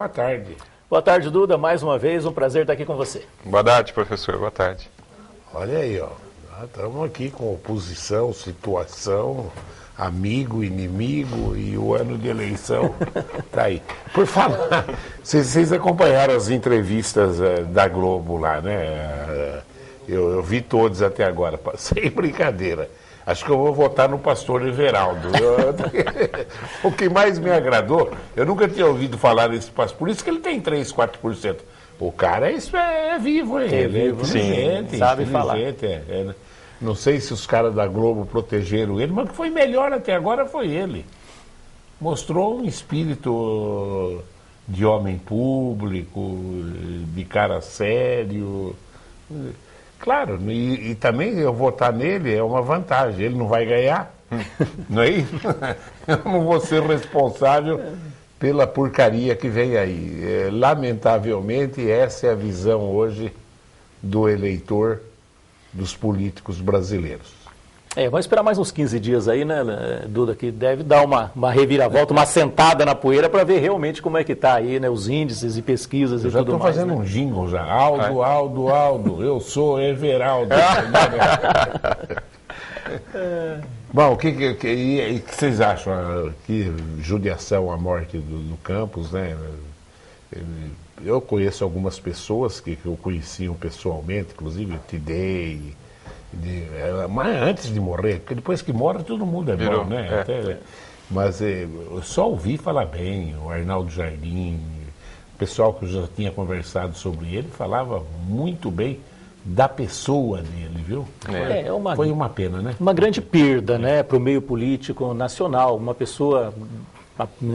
Boa tarde. Boa tarde, Duda. Mais uma vez, um prazer estar aqui com você. Boa tarde, professor. Boa tarde. Olha aí, ó. Estamos aqui com oposição, situação, amigo, inimigo e o ano de eleição. Tá aí. Por falar, vocês acompanharam as entrevistas da Globo lá, né? Eu vi todos até agora, sem brincadeira. Acho que eu vou votar no pastor Everaldo. O que mais me agradou, eu nunca tinha ouvido falar desse pastor, por isso que ele tem 3, 4%. O cara é vivo, hein? Ele é inteligente, sim, sabe falar. Não sei se os caras da Globo protegeram ele, mas o que foi melhor até agora foi ele. Mostrou um espírito de homem público, de cara sério. Claro, e também eu votar nele é uma vantagem, ele não vai ganhar, não é isso? Eu não vou ser responsável pela porcaria que vem aí. Lamentavelmente, essa é a visão hoje do eleitor dos políticos brasileiros. Vamos esperar mais uns 15 dias aí, né, Duda, que deve dar uma reviravolta, uma sentada na poeira para ver realmente como é que está aí, né, os índices e pesquisas e tudo mais. Já estou fazendo um jingle já. Aldo, eu sou Everaldo. Bom, o que vocês acham? Que judiação a morte do Campos, né? Eu conheço algumas pessoas que eu conheci pessoalmente, inclusive eu te dei... Mas antes de morrer, porque depois que morre todo mundo é bom, né? Mas eu só ouvi falar bem, o Arnaldo Jardim, o pessoal que eu já tinha conversado sobre ele, falava muito bem da pessoa dele, viu? Foi uma pena, né? Uma grande perda, né, para o meio político nacional, uma pessoa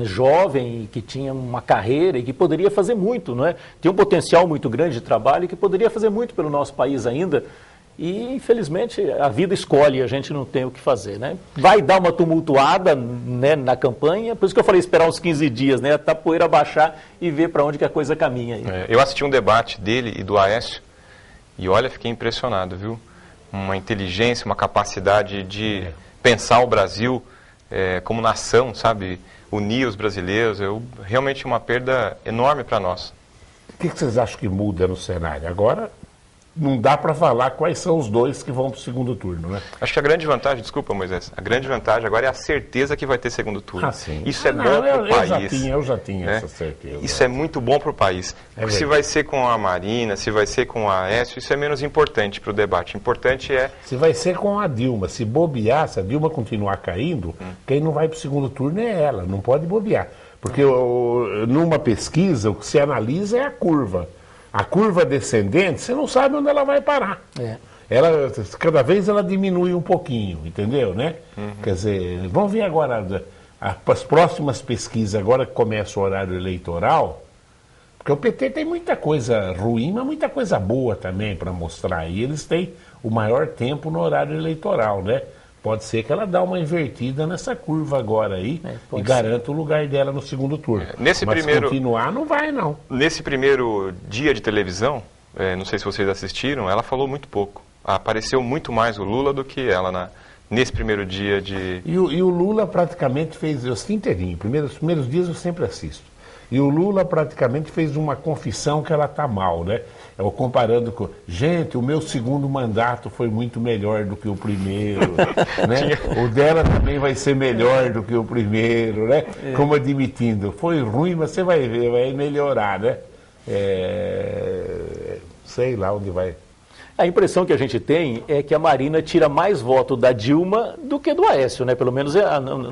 jovem que tinha uma carreira e que poderia fazer muito, não é? Tinha um potencial muito grande de trabalho e que poderia fazer muito pelo nosso país ainda. E, infelizmente, a vida escolhe, a gente não tem o que fazer, né? Vai dar uma tumultuada, né, na campanha, por isso que eu falei esperar uns 15 dias, né? Até a poeira baixar e ver para onde que a coisa caminha aí. Eu assisti um debate dele e do Aécio e, olha, fiquei impressionado, viu? Uma inteligência, uma capacidade de pensar o Brasil como nação, sabe? Unir os brasileiros, realmente uma perda enorme para nós. O que vocês acham que muda no cenário? Agora... Não dá para falar quais são os dois que vão para o segundo turno, né? Acho que a grande vantagem, desculpa, Moisés, a grande vantagem agora é a certeza que vai ter segundo turno. Sim. Isso é bom para o país. Eu já tinha essa certeza. Isso é muito bom para o país. Se vai ser com a Marina, se vai ser com a Aécio, isso é menos importante para o debate. Importante é... Se vai ser com a Dilma. Se bobear, se a Dilma continuar caindo, quem não vai para o segundo turno é ela. Não pode bobear. Porque numa pesquisa, o que se analisa é a curva. A curva descendente, você não sabe onde ela vai parar. Cada vez ela diminui um pouquinho, entendeu, né? Quer dizer, vamos ver agora as próximas pesquisas, agora que começa o horário eleitoral, porque o PT tem muita coisa ruim, mas muita coisa boa também para mostrar. E eles têm o maior tempo no horário eleitoral, né? Pode ser que ela dê uma invertida nessa curva agora aí e garanta o lugar dela no segundo turno. Mas continuar não vai, não. Nesse primeiro dia de televisão, não sei se vocês assistiram, ela falou muito pouco. Apareceu muito mais o Lula do que ela nesse primeiro dia de... E o Lula praticamente fez, eu assisti inteirinho, os primeiros dias eu sempre assisto. E o Lula praticamente fez uma confissão que ela está mal, né? Eu comparando com... Gente, o meu segundo mandato foi muito melhor do que o primeiro, né? O dela também vai ser melhor do que o primeiro, né? Como admitindo, foi ruim, mas você vai ver, vai melhorar, né? Sei lá onde vai... A impressão que a gente tem é que a Marina tira mais voto da Dilma do que do Aécio, né? Pelo menos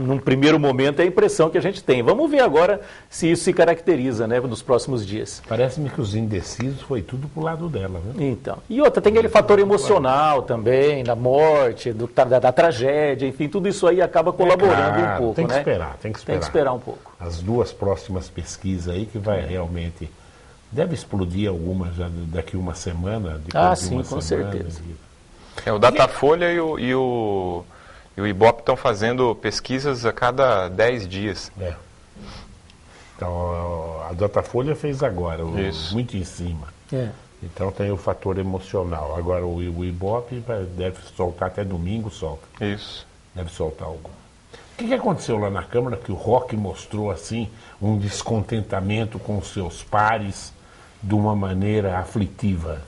num primeiro momento é a impressão que a gente tem. Vamos ver agora se isso se caracteriza, né, nos próximos dias. Parece-me que os indecisos foi tudo pro lado dela, né? Então. E outra, tem aquele fator emocional também, da morte, da tragédia, enfim, tudo isso aí acaba colaborando um pouco, tem que né? Tem que esperar. Tem que esperar um pouco. As duas próximas pesquisas aí que vai realmente... Deve explodir alguma já daqui uma semana. Sim, com certeza. O Datafolha e o Ibope estão fazendo pesquisas a cada 10 dias. Então, a Datafolha fez agora, muito em cima. Então tem o fator emocional. Agora o Ibope deve soltar até domingo, solta. Isso. Deve soltar algum. O que aconteceu lá na Câmara que o Roque mostrou assim um descontentamento com os seus pares de uma maneira aflitiva?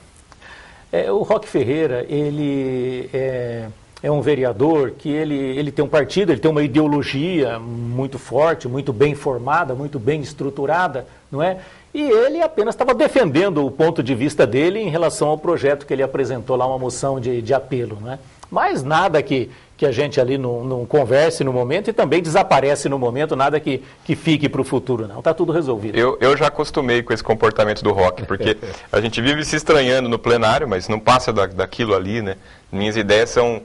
O Roque Ferreira, ele é um vereador que ele tem um partido, ele tem uma ideologia muito forte, muito bem formada, muito bem estruturada, não é? E ele apenas estava defendendo o ponto de vista dele em relação ao projeto que ele apresentou lá, uma moção de apelo, não é? Mas nada que a gente ali não converse no momento e também desaparece no momento, nada que fique para o futuro, não. Está tudo resolvido. Eu já acostumei com esse comportamento do Roque, porque a gente vive se estranhando no plenário, mas não passa daquilo ali, né? Minhas ideias são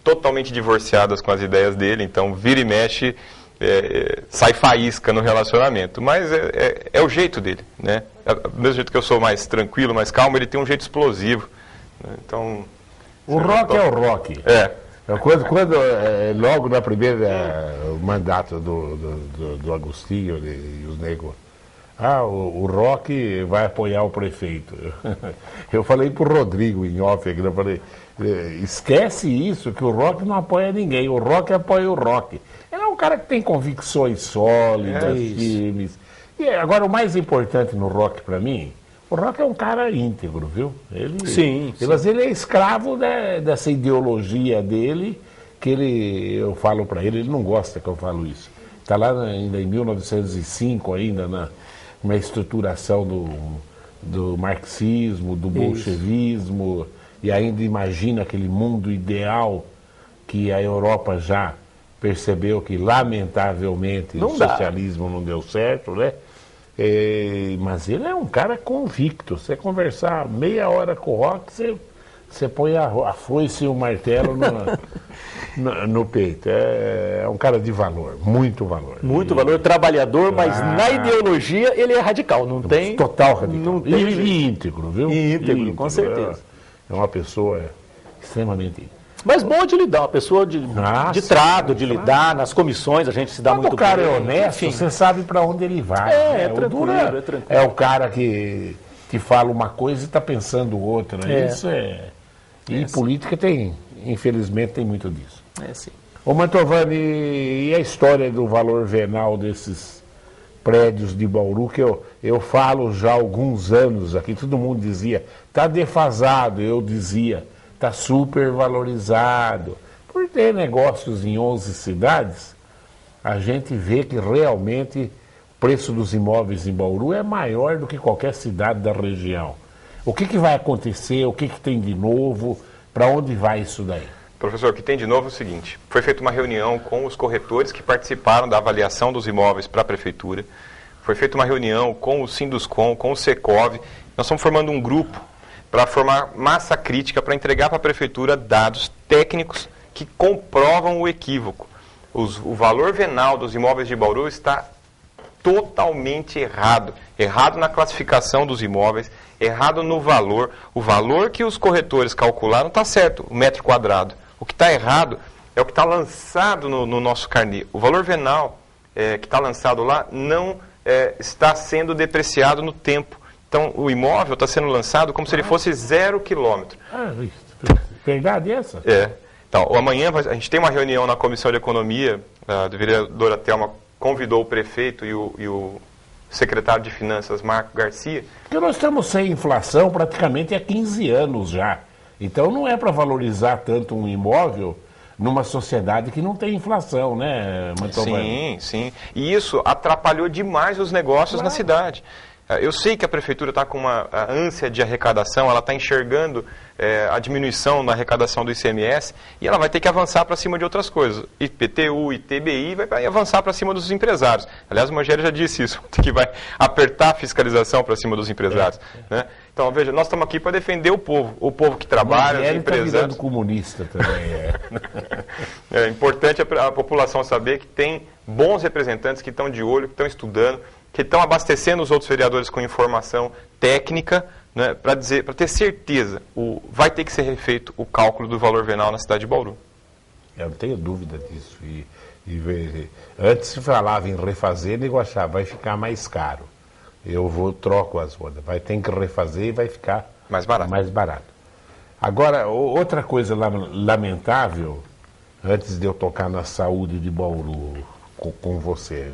totalmente divorciadas com as ideias dele, então vira e mexe, sai faísca no relacionamento. Mas é o jeito dele, né? Do mesmo jeito que eu sou mais tranquilo, mais calmo, ele tem um jeito explosivo, né? Então... O Roque é o Roque. Quando logo na primeira mandato do Agostinho e os negros, o Roque vai apoiar o prefeito. Eu falei para o Rodrigo em off aqui, eu falei, esquece isso, que o Roque não apoia ninguém, o Roque apoia o Roque. Ele é um cara que tem convicções sólidas, firmes. E agora o mais importante no Roque para mim, o Roque é um cara íntegro, viu? Sim. Mas ele é escravo dessa ideologia dele, que eu falo para ele não gosta que eu falo isso. Está lá ainda em 1905, ainda na estruturação do marxismo, do bolchevismo, e ainda imagina aquele mundo ideal que a Europa já percebeu que, lamentavelmente, o socialismo não deu certo, né? Mas ele é um cara convicto. Você conversar meia hora com o Roque, você põe a foice e o martelo no peito. É um cara de valor, muito valor. Muito valor, trabalhador, mas na ideologia ele é radical, não tem... Total radical. Não tem e íntegro, viu? Íntegro, com certeza. É uma pessoa extremamente íntegra. Mas bom de lidar, uma pessoa de trato, de lidar, nas comissões a gente se dá muito bem. Quando o cara é honesto, você sabe para onde ele vai. Tranquilo, é tranquilo. É o cara que fala uma coisa e está pensando outra. Né? Isso E política infelizmente, tem muito disso. Sim. Ô Mantovani, e a história do valor venal desses prédios de Bauru, que eu falo já há alguns anos aqui, todo mundo dizia, está defasado, eu dizia, está super valorizado. Por ter negócios em 11 cidades, a gente vê que realmente o preço dos imóveis em Bauru é maior do que qualquer cidade da região. O que vai acontecer? O que tem de novo? Para onde vai isso daí? Professor, o que tem de novo é o seguinte, foi feita uma reunião com os corretores que participaram da avaliação dos imóveis para a Prefeitura, foi feita uma reunião com o Sinduscom, com o Secov, nós estamos formando um grupo para formar massa crítica, para entregar para a Prefeitura dados técnicos que comprovam o equívoco. O valor venal dos imóveis de Bauru está totalmente errado. Errado na classificação dos imóveis, errado no valor. O valor que os corretores calcularam está certo, o metro quadrado. O que está errado é o que está lançado no nosso carnê. O valor venal que está lançado lá não está sendo depreciado no tempo. Então, o imóvel está sendo lançado como se ele fosse 0 quilômetro. Verdade essa? Então, amanhã a gente tem uma reunião na Comissão de Economia, a vereadora Thelma convidou o prefeito e o secretário de Finanças, Marco Garcia. Porque nós estamos sem inflação praticamente há 15 anos já. Então, não é para valorizar tanto um imóvel numa sociedade que não tem inflação, né, Mantovani? Sim. E isso atrapalhou demais os negócios na cidade. Eu sei que a Prefeitura está com uma ânsia de arrecadação, ela está enxergando a diminuição na arrecadação do ICMS e ela vai ter que avançar para cima de outras coisas. IPTU, ITBI, vai avançar para cima dos empresários. Aliás, o Magério já disse isso, que vai apertar a fiscalização para cima dos empresários. Né? Então, veja, nós estamos aqui para defender o povo que trabalha, os empresários. Está virando comunista também. É importante a população saber que tem bons representantes que estão de olho, que estão estudando, que estão abastecendo os outros vereadores com informação técnica, né, para ter certeza, vai ter que ser refeito o cálculo do valor venal na cidade de Bauru. Eu não tenho dúvida disso. Antes se falava em refazer, nego achava, vai ficar mais caro. Troco as rodas. Vai ter que refazer e vai ficar mais barato. Agora, outra coisa lamentável antes de eu tocar na saúde de Bauru com você,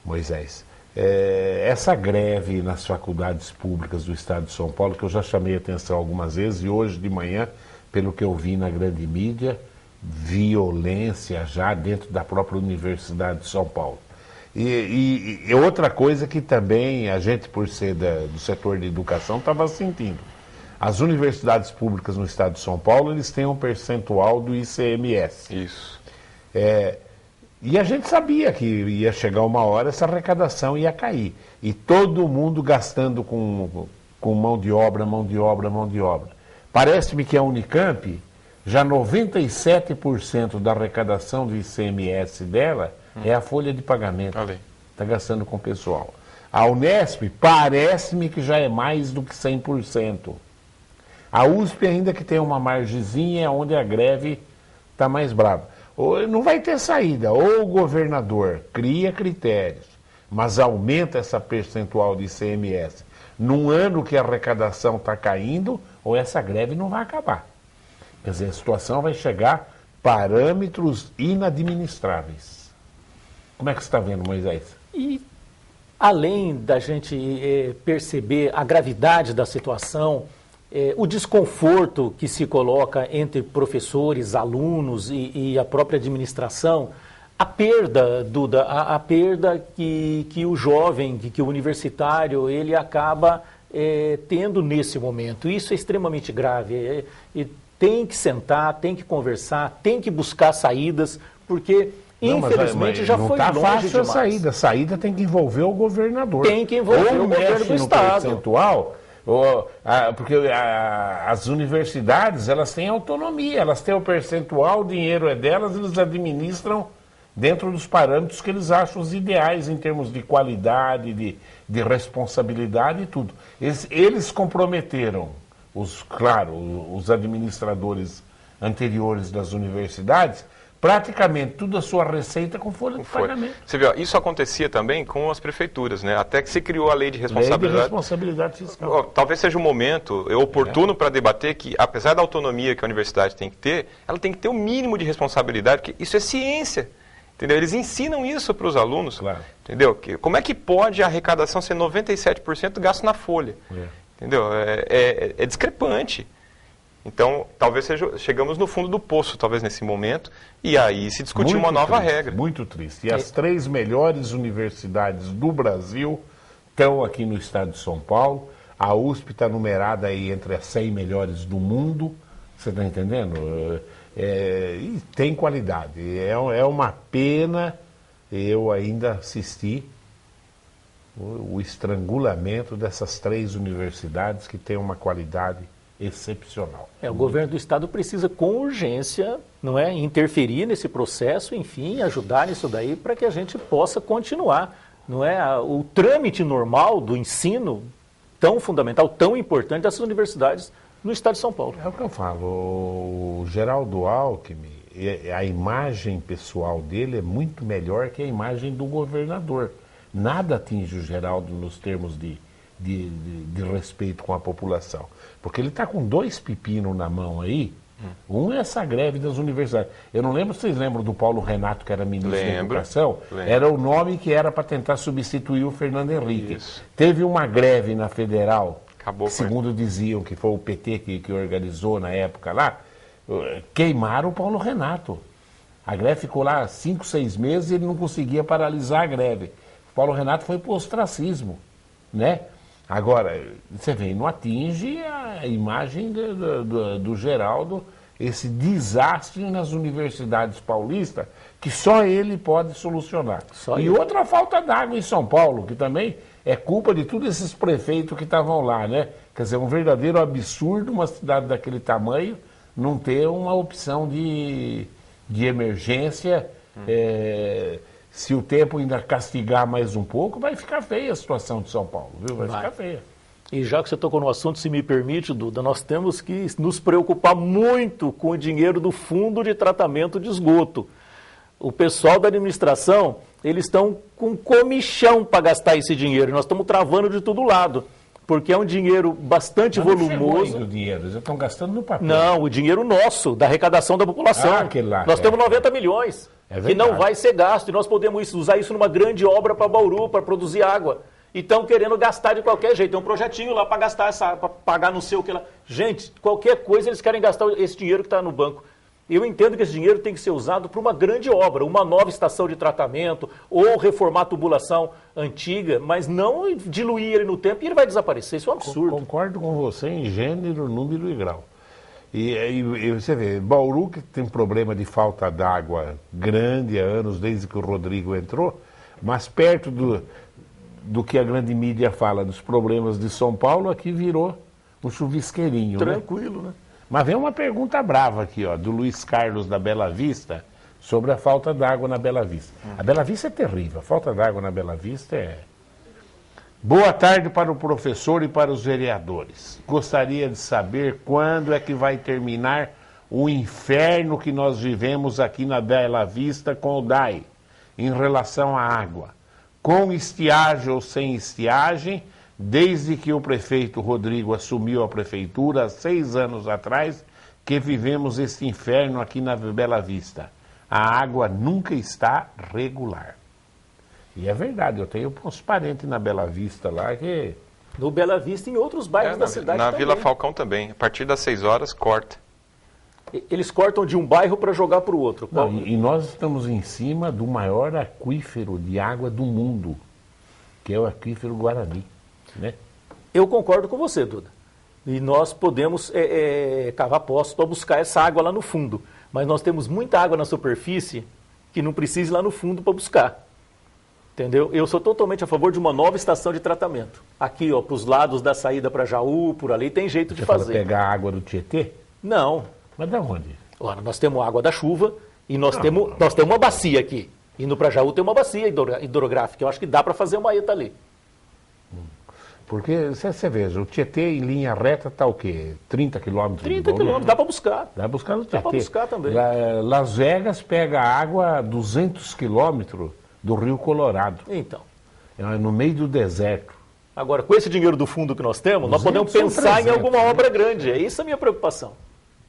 Moisés, essa greve nas faculdades públicas do estado de São Paulo, que eu já chamei a atenção algumas vezes, e hoje de manhã, pelo que eu vi na grande mídia, violência já dentro da própria Universidade de São Paulo. E outra coisa que também a gente, por ser do setor de educação, estava sentindo. As universidades públicas no estado de São Paulo, eles têm um percentual do ICMS. Isso. E a gente sabia que ia chegar uma hora, essa arrecadação ia cair. E todo mundo gastando com mão de obra, mão de obra, mão de obra. Parece-me que a Unicamp, já 97% da arrecadação do ICMS dela é a folha de pagamento. Está gastando com o pessoal. A Unesp, parece-me que já é mais do que 100%. A USP, ainda que tem uma margezinha, é onde a greve está mais brava. Não vai ter saída. Ou o governador cria critérios, mas aumenta essa percentual de ICMS num ano que a arrecadação está caindo, ou essa greve não vai acabar. Quer dizer, a situação vai chegar a parâmetros inadministráveis. Como é que você está vendo, Moisés? E além da gente perceber a gravidade da situação, o desconforto que se coloca entre professores, alunos e a própria administração, a perda, Duda, a perda que o jovem, que o universitário, ele acaba tendo nesse momento. Isso é extremamente grave. E tem que sentar, tem que conversar, tem que buscar saídas, porque... Infelizmente já foi longe demais. Não está fácil a saída tem que envolver o governador. Tem que envolver o governo do Estado. Percentual, porque as universidades, elas têm autonomia, elas têm o percentual, o dinheiro é delas, eles administram dentro dos parâmetros que eles acham os ideais em termos de qualidade, de responsabilidade e tudo. Eles comprometeram, os administradores anteriores das universidades, praticamente toda a sua receita com folha de pagamento. Você viu, isso acontecia também com as prefeituras, né? Até que se criou a lei de responsabilidade. Lei de responsabilidade fiscal. Talvez seja um momento oportuno para debater que, apesar da autonomia que a universidade tem que ter, ela tem que ter o mínimo de responsabilidade, porque isso é ciência. Entendeu? Eles ensinam isso para os alunos. Claro. Entendeu? Como é que pode a arrecadação ser 97% gasto na folha? Entendeu? É discrepante. Então, talvez chegamos no fundo do poço, talvez nesse momento, e aí se discutir uma nova regra. Muito triste. E as 3 melhores universidades do Brasil estão aqui no estado de São Paulo. A USP está numerada aí entre as 100 melhores do mundo. Você está entendendo? E tem qualidade. É uma pena eu ainda assistir o estrangulamento dessas 3 universidades que têm uma qualidade excepcional. O governo do estado precisa com urgência, não é, interferir nesse processo, enfim, ajudar nisso daí para que a gente possa continuar, não é, o trâmite normal do ensino tão fundamental, tão importante dessas universidades no estado de São Paulo. É o que eu falo, o Geraldo Alckmin, a imagem pessoal dele é muito melhor que a imagem do governador. Nada atinge o Geraldo nos termos de respeito com a população. Porque ele está com 2 pepinos na mão aí. Um é essa greve das universidades. Eu não lembro se vocês lembram do Paulo Renato, que era ministro da Educação. Era o nome que era para tentar substituir o Fernando Henrique. Isso. Teve uma greve na Federal, Acabou segundo diziam, que foi o PT que organizou na época lá, queimaram o Paulo Renato. A greve ficou lá 5, 6 meses e ele não conseguia paralisar a greve. O Paulo Renato foi para o ostracismo, né? Agora, você vê, não atinge a imagem do Geraldo, esse desastre nas universidades paulistas, que só ele pode solucionar. Outra falta d'água em São Paulo, que também é culpa de todos esses prefeitos que estavam lá, né? Quer dizer, um verdadeiro absurdo uma cidade daquele tamanho não ter uma opção de emergência. Se o tempo ainda castigar mais um pouco, vai ficar feia a situação de São Paulo, viu? Vai ficar feia. E já que você tocou no assunto, se me permite, Duda, nós temos que nos preocupar muito com o dinheiro do Fundo de Tratamento de Esgoto. O pessoal da administração, eles estão com comichão para gastar esse dinheiro. Nós estamos travando de todo lado. porque é um dinheiro bastante Mas não chegou volumoso. ainda o dinheiro, eles já estão gastando no papel. Não, o dinheiro nosso, da arrecadação da população. Aquele lá, nós temos 90 milhões, É que não verdade. vai ser gasto, e nós podemos usar isso numa grande obra para Bauru, para produzir água. E estão querendo gastar de qualquer jeito. Tem um projetinho lá para gastar para pagar não sei o que lá. Gente, qualquer coisa eles querem gastar esse dinheiro que está no banco. Eu entendo que esse dinheiro tem que ser usado para uma grande obra, uma nova estação de tratamento, ou reformar a tubulação antiga, mas não diluir ele no tempo e ele vai desaparecer. Isso é um absurdo. Concordo com você em gênero, número e grau. E você vê, Bauru que tem problema de falta d'água grande há anos, desde que o Rodrigo entrou, mas perto do que a grande mídia fala dos problemas de São Paulo, aqui virou um chuvisqueirinho. Tranquilo, né? Mas vem uma pergunta brava aqui, ó, do Luiz Carlos da Bela Vista, sobre a falta d'água na Bela Vista. A Bela Vista é terrível, a falta d'água na Bela Vista é... Boa tarde para o professor e para os vereadores. Gostaria de saber quando é que vai terminar o inferno que nós vivemos aqui na Bela Vista com o DAI, em relação à água. Com estiagem ou sem estiagem, desde que o prefeito Rodrigo assumiu a prefeitura, há 6 anos atrás, que vivemos este inferno aqui na Bela Vista. A água nunca está regular. E é verdade, eu tenho uns parentes na Bela Vista lá que... No Bela Vista e em outros bairros da cidade na também. Vila Falcão também. A partir das 6 horas, corta. Eles cortam de um bairro para jogar para o outro. Não, e nós estamos em cima do maior aquífero de água do mundo, que é o aquífero Guarani, né? Eu concordo com você, Duda. E nós podemos cavar poços para buscar essa água lá no fundo. Mas nós temos muita água na superfície que não precisa ir lá no fundo para buscar. Entendeu? Eu sou totalmente a favor de uma nova estação de tratamento. Aqui, ó, para os lados da saída para Jaú, por ali, tem jeito de Você fala fazer. pegar a água do Tietê? Não. Mas da onde? Ora, nós temos água da chuva e nós temos uma bacia aqui. Indo para Jaú tem uma bacia hidrográfica. Eu acho que dá para fazer uma ETA ali. Porque, você veja, o Tietê em linha reta está o quê? 30 quilômetros? 30 quilômetros, dá para buscar. Dá para buscar no Tietê. Dá para buscar também. Las Vegas pega água a 200 quilômetros do Rio Colorado. Então. É no meio do deserto. Agora, com esse dinheiro do fundo que nós temos, nós podemos 200 são pensar em 300, alguma né? obra grande. É isso a minha preocupação.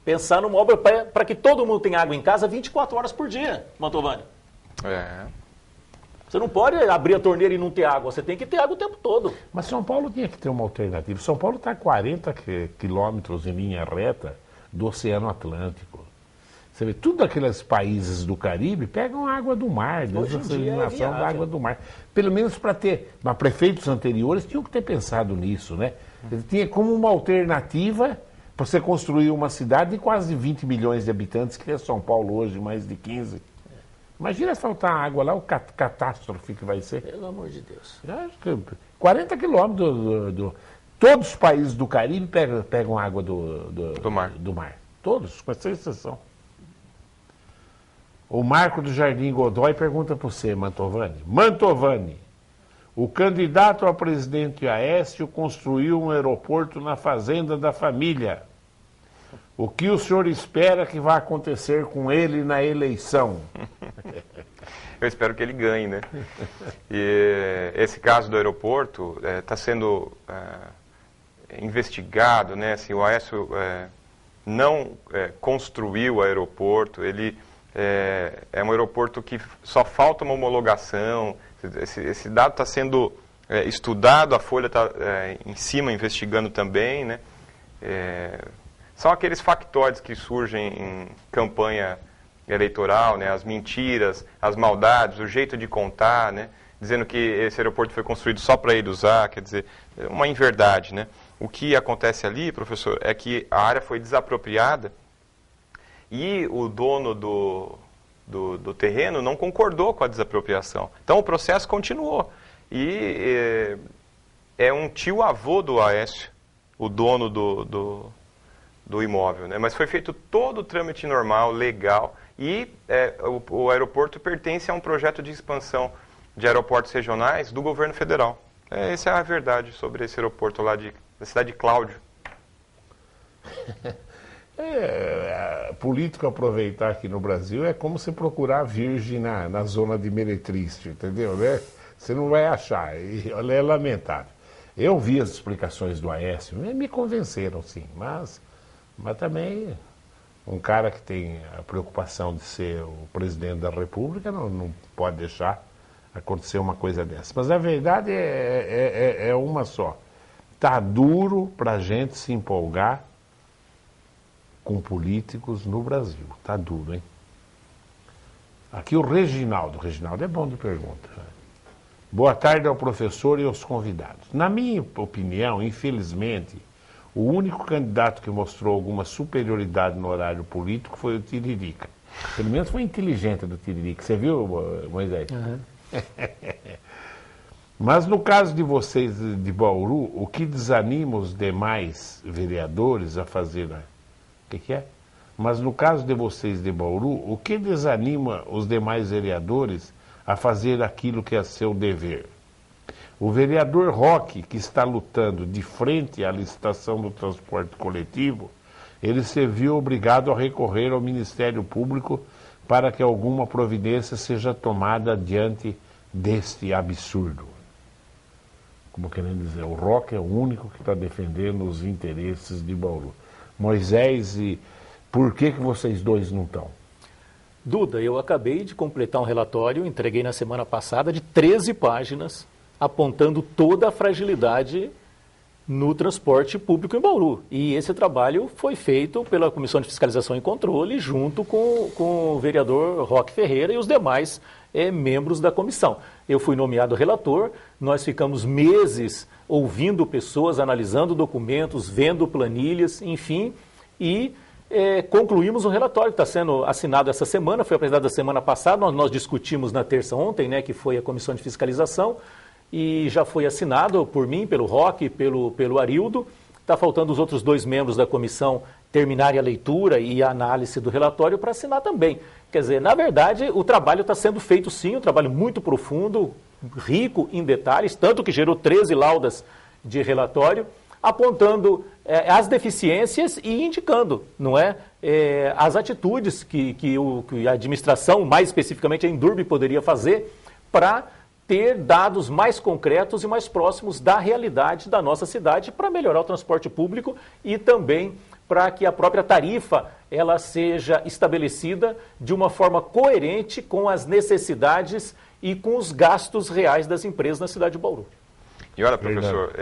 Pensar numa obra para que todo mundo tenha água em casa 24 horas por dia, Mantovani. É. Você não pode abrir a torneira e não ter água. Você tem que ter água o tempo todo. Mas São Paulo tinha que ter uma alternativa. São Paulo está a 40 quilômetros em linha reta do Oceano Atlântico. Você vê, tudo aqueles países do Caribe pegam água do mar, Hoje em dia é desalinização da viável. água do mar. Pelo menos para ter. Mas prefeitos anteriores tinham que ter pensado nisso, né? Ele tinha como uma alternativa para você construir uma cidade de quase 20 milhões de habitantes, que é São Paulo hoje, mais de 15. Imagina faltar água lá, o catástrofe que vai ser. Pelo amor de Deus. Eu acho que 40 quilômetros todos os países do Caribe pegam água Do mar. do mar. Todos, com essa exceção. O Marco do Jardim Godoy pergunta para você, Mantovani. Mantovani, o candidato a presidente Aécio construiu um aeroporto na fazenda da família. O que o senhor espera que vai acontecer com ele na eleição? Eu espero que ele ganhe, né? E esse caso do aeroporto está sendo investigado, né? Assim, o Aécio não construiu o aeroporto, ele é um aeroporto que só falta uma homologação. Esse dado está sendo estudado, a Folha está em cima investigando também, né? São aqueles factóides que surgem em campanha eleitoral, né? As mentiras, as maldades, o jeito de contar, né? Dizendo que esse aeroporto foi construído só para ele usar, quer dizer, uma inverdade, né? O que acontece ali, professor, é que a área foi desapropriada e o dono do terreno não concordou com a desapropriação. Então o processo continuou. E é um tio-avô do Aécio, o dono do imóvel, né? Mas foi feito todo o trâmite normal, legal, e o aeroporto pertence a um projeto de expansão de aeroportos regionais do governo federal. Essa é a verdade sobre esse aeroporto lá da cidade de Cláudio. Político aproveitar aqui no Brasil é como você procurar virgem na zona de Meretriz, entendeu? Né? Você não vai achar, e olha, é lamentável. Eu vi as explicações do Aécio, me convenceram, sim, mas também um cara que tem a preocupação de ser o presidente da República não pode deixar acontecer uma coisa dessa. Mas a verdade é uma só. Tá duro para a gente se empolgar com políticos no Brasil. Tá duro, hein? Aqui o Reginaldo é bom de pergunta. Boa tarde ao professor e aos convidados. Na minha opinião, infelizmente, o único candidato que mostrou alguma superioridade no horário político foi o Tiririca. Pelo menos foi inteligente do Tiririca. Você viu, Moisés? Uhum. Mas no caso de vocês de Bauru, o que desanima os demais vereadores a fazer... O que é? Mas no caso de vocês de Bauru, o que desanima os demais vereadores a fazer aquilo que é seu dever? O vereador Roque, que está lutando de frente à licitação do transporte coletivo, ele se viu obrigado a recorrer ao Ministério Público para que alguma providência seja tomada diante deste absurdo. Como querendo dizer, o Roque é o único que está defendendo os interesses de Bauru. Moisés, e por que vocês dois não estão? Duda, eu acabei de completar um relatório, entreguei na semana passada, de 13 páginas, apontando toda a fragilidade no transporte público em Bauru. E esse trabalho foi feito pela Comissão de Fiscalização e Controle, junto com o vereador Roque Ferreira e os demais membros da comissão. Eu fui nomeado relator, nós ficamos meses ouvindo pessoas, analisando documentos, vendo planilhas, enfim, e concluímos o relatório que está sendo assinado essa semana, foi apresentado a semana passada, nós discutimos na terça ontem, que foi a Comissão de Fiscalização, e já foi assinado por mim, pelo Roque e pelo Arildo. Está faltando os outros 2 membros da comissão terminarem a leitura e a análise do relatório para assinar também. Quer dizer, na verdade, o trabalho está sendo feito sim, um trabalho muito profundo, rico em detalhes, tanto que gerou 13 laudas de relatório, apontando as deficiências e indicando, não é, as atitudes que a administração, mais especificamente a Endurbe, poderia fazer para ter dados mais concretos e mais próximos da realidade da nossa cidade para melhorar o transporte público e também para que a própria tarifa ela seja estabelecida de uma forma coerente com as necessidades e com os gastos reais das empresas na cidade de Bauru. E olha, professor,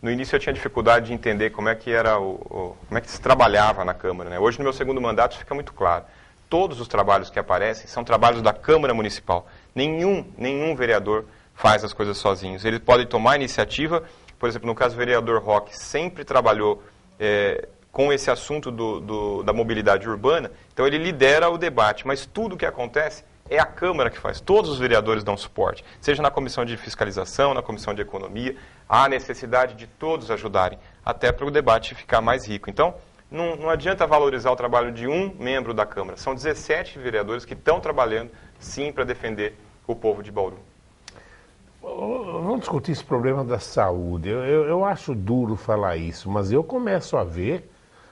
no início eu tinha dificuldade de entender como é que era como é que se trabalhava na Câmara, né? Hoje, no meu segundo mandato, fica muito claro. Todos os trabalhos que aparecem são trabalhos da Câmara Municipal. Nenhum vereador faz as coisas sozinhos. Ele pode tomar iniciativa, por exemplo, no caso do vereador Roque, sempre trabalhou com esse assunto da mobilidade urbana, então ele lidera o debate, mas tudo o que acontece é a Câmara que faz. Todos os vereadores dão suporte, seja na Comissão de Fiscalização, na Comissão de Economia, há necessidade de todos ajudarem, até para o debate ficar mais rico. Então, não adianta valorizar o trabalho de um membro da Câmara. São 17 vereadores que estão trabalhando, sim, para defender o povo de Bauru. Vamos discutir esse problema da saúde. Eu acho duro falar isso, mas eu começo a ver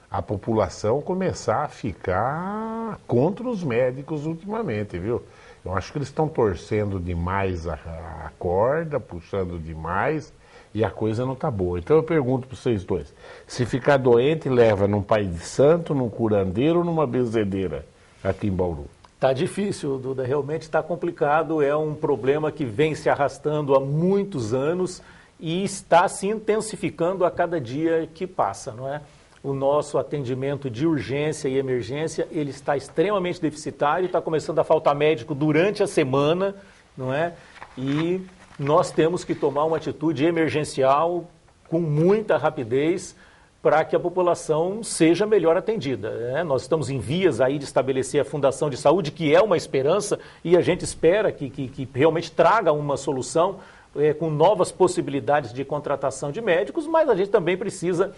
a população começar a ficar contra os médicos ultimamente, viu? Eu acho que eles estão torcendo demais a corda, puxando demais, e a coisa não está boa. Então eu pergunto para vocês dois, se ficar doente, leva num pai de santo, num curandeiro ou numa benzedeira aqui em Bauru? Está difícil, Duda, realmente está complicado, é um problema que vem se arrastando há muitos anos e está se intensificando a cada dia que passa, não é? O nosso atendimento de urgência e emergência, ele está extremamente deficitário, está começando a faltar médico durante a semana, não é? E nós temos que tomar uma atitude emergencial com muita rapidez para que a população seja melhor atendida, né? Nós estamos em vias aí de estabelecer a Fundação de Saúde, que é uma esperança, e a gente espera que realmente traga uma solução com novas possibilidades de contratação de médicos, mas a gente também precisa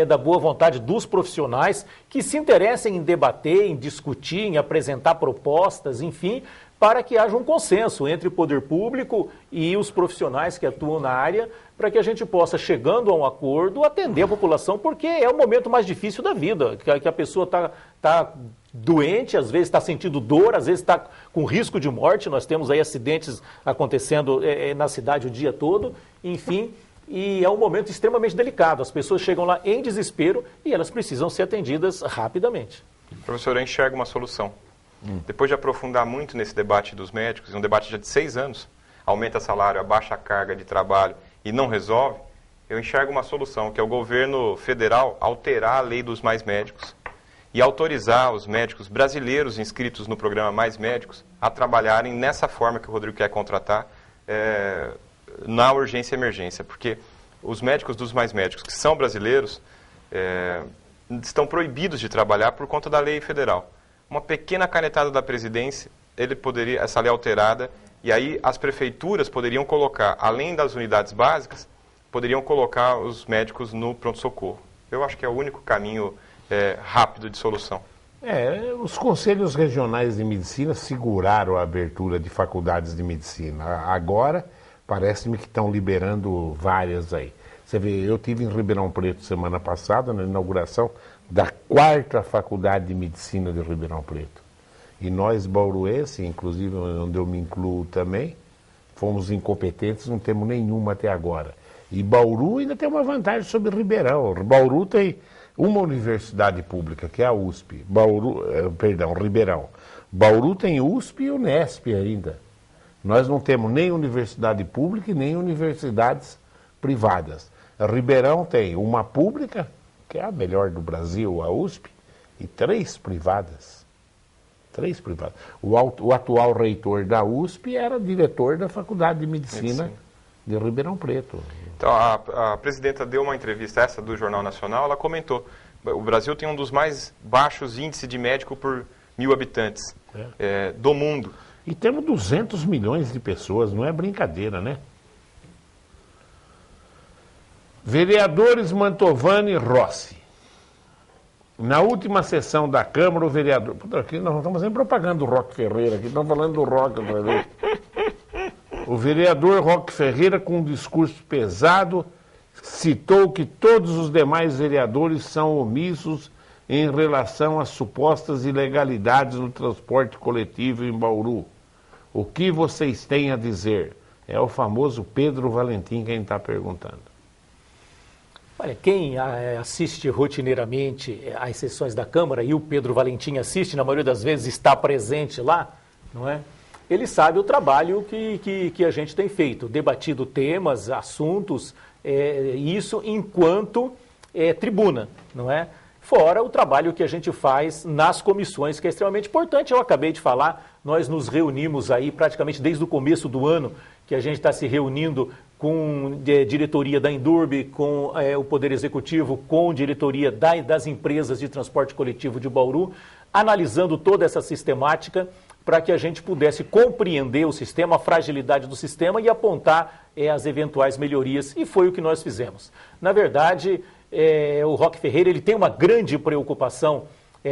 da boa vontade dos profissionais que se interessem em debater, em discutir, em apresentar propostas, enfim, para que haja um consenso entre o poder público e os profissionais que atuam na área, para que a gente possa, chegando a um acordo, atender a população, porque é o momento mais difícil da vida, que a pessoa está doente, às vezes está sentindo dor, às vezes está com risco de morte, nós temos aí acidentes acontecendo na cidade o dia todo, enfim, e é um momento extremamente delicado. As pessoas chegam lá em desespero e elas precisam ser atendidas rapidamente. Professor, eu enxergo uma solução. Depois de aprofundar muito nesse debate dos médicos, um debate já de 6 anos, aumenta salário, abaixa a carga de trabalho e não resolve, eu enxergo uma solução, que é o governo federal alterar a lei dos mais médicos e autorizar os médicos brasileiros inscritos no programa Mais Médicos a trabalharem nessa forma que o Rodrigo quer contratar, na urgência e emergência, porque os médicos dos Mais Médicos, que são brasileiros, estão proibidos de trabalhar por conta da lei federal. Uma pequena canetada da presidência, essa lei alterada, e aí as prefeituras poderiam colocar, além das unidades básicas, poderiam colocar os médicos no pronto-socorro. Eu acho que é o único caminho rápido de solução. Os conselhos regionais de medicina seguraram a abertura de faculdades de medicina. Agora, parece-me que estão liberando várias aí. Você vê, eu estive em Ribeirão Preto semana passada, na inauguração da 4ª Faculdade de Medicina de Ribeirão Preto. E nós, bauruenses, inclusive onde eu me incluo também, fomos incompetentes, não temos nenhuma até agora. E Bauru ainda tem uma vantagem sobre Ribeirão. Bauru tem uma universidade pública, que é a USP. Ribeirão. Bauru tem USP e Unesp ainda. Nós não temos nem universidade pública e nem universidades privadas. Ribeirão tem uma pública, que é a melhor do Brasil, a USP, e 3 privadas. 3 privadas. O atual reitor da USP era diretor da Faculdade de Medicina de Ribeirão Preto. Então, a presidenta deu uma entrevista, essa do Jornal Nacional, ela comentou, o Brasil tem um dos mais baixos índices de médico por 1.000 habitantes do mundo. E temos 200 milhões de pessoas, não é brincadeira, né? Vereadores Mantovani e Rossi. Na última sessão da Câmara, o vereador... Aqui nós não estamos fazendo propaganda do Roque Ferreira, aqui estamos falando do Roque Ferreira. O vereador Roque Ferreira, com um discurso pesado, citou que todos os demais vereadores são omissos em relação às supostas ilegalidades no transporte coletivo em Bauru. O que vocês têm a dizer? É o famoso Pedro Valentim quem está perguntando. Olha, quem assiste rotineiramente às sessões da Câmara, e o Pedro Valentim assiste, na maioria das vezes está presente lá, não é? Ele sabe o trabalho que a gente tem feito, debatido temas, assuntos, isso enquanto tribuna, não é? Fora o trabalho que a gente faz nas comissões, que é extremamente importante. Eu acabei de falar, nós nos reunimos aí praticamente desde o começo do ano, que a gente está se reunindo com diretoria da Indurb, com o Poder Executivo, com diretoria das empresas de transporte coletivo de Bauru, analisando toda essa sistemática para que a gente pudesse compreender o sistema, a fragilidade do sistema e apontar as eventuais melhorias, e foi o que nós fizemos. Na verdade, o Roque Ferreira ele tem uma grande preocupação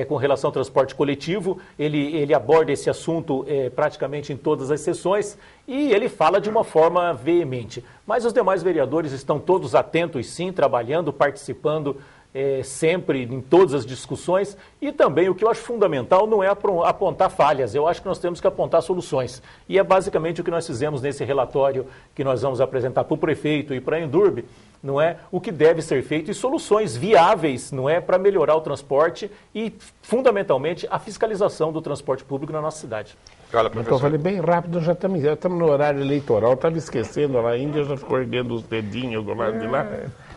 com relação ao transporte coletivo, ele aborda esse assunto praticamente em todas as sessões e ele fala de uma forma veemente. Mas os demais vereadores estão todos atentos, sim, trabalhando, participando sempre em todas as discussões, e também o que eu acho fundamental não é apontar falhas, eu acho que nós temos que apontar soluções. E é basicamente o que nós fizemos nesse relatório que nós vamos apresentar para o prefeito e para a Indurb, não é? O que deve ser feito e soluções viáveis, não é, para melhorar o transporte e, fundamentalmente, a fiscalização do transporte público na nossa cidade. Olha, então, eu falei bem rápido, já estamos no horário eleitoral, estava esquecendo, lá a Índia já ficou erguendo os dedinhos do lado de lá.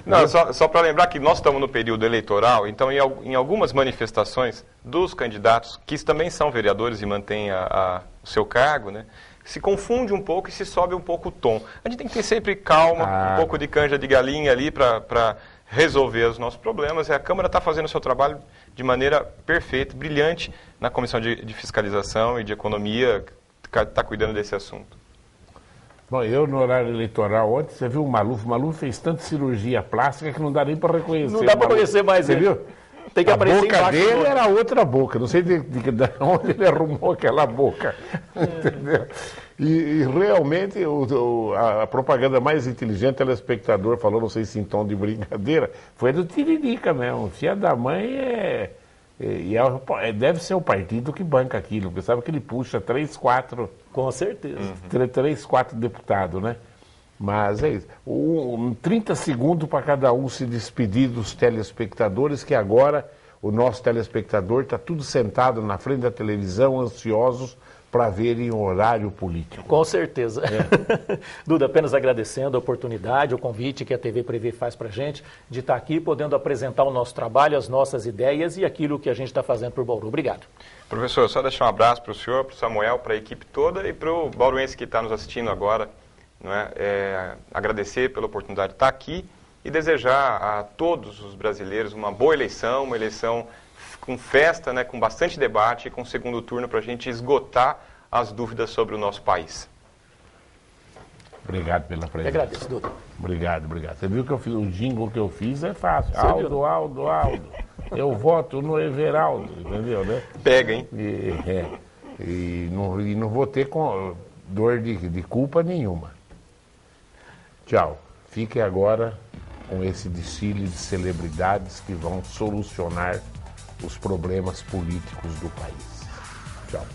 Não, só para lembrar que nós estamos no período eleitoral, então em algumas manifestações dos candidatos, que também são vereadores e mantêm o seu cargo, né, se confunde um pouco e se sobe um pouco o tom. A gente tem que ter sempre calma, um pouco de canja de galinha ali para resolver os nossos problemas. E a Câmara está fazendo o seu trabalho de maneira perfeita, brilhante, na Comissão de Fiscalização e de Economia, que está cuidando desse assunto. Bom, eu no horário eleitoral ontem, você viu o Maluf fez tanta cirurgia plástica que não dá nem para reconhecer. Não dá para conhecer mais, você viu? Tem que aparecer embaixo. A boca dele era outra boca, não sei de onde ele arrumou aquela boca. Entendeu? E realmente a propaganda mais inteligente, o telespectador falou, não sei se em tom de brincadeira, foi do Tiririca mesmo. Filha da mãe deve ser o partido que banca aquilo, porque sabe que ele puxa 3, 4... Com certeza. 3, 4 deputados, né? Mas é isso. 30 segundos para cada um se despedir dos telespectadores, que agora o nosso telespectador está tudo sentado na frente da televisão, ansiosos para verem o horário político. Com certeza. Duda, apenas agradecendo a oportunidade, o convite que a TV Prevê faz para a gente, de estar aqui podendo apresentar o nosso trabalho, as nossas ideias e aquilo que a gente está fazendo por Bauru. Obrigado. Professor, só deixar um abraço para o senhor, para o Samuel, para a equipe toda e para o bauruense que está nos assistindo agora. Não é? Agradecer pela oportunidade de estar aqui e desejar a todos os brasileiros uma boa eleição, uma eleição com festa, né, com bastante debate e com segundo turno para a gente esgotar as dúvidas sobre o nosso país. Obrigado pela presença. Eu agradeço, Duda. Obrigado. Você viu que eu fiz, o jingle que eu fiz é fácil. Aldo. Eu voto no Everaldo, entendeu, né? Pega, hein? E não vou ter dor de culpa nenhuma. Tchau. Fique agora com esse desfile de celebridades que vão solucionar os problemas políticos do país. Tchau.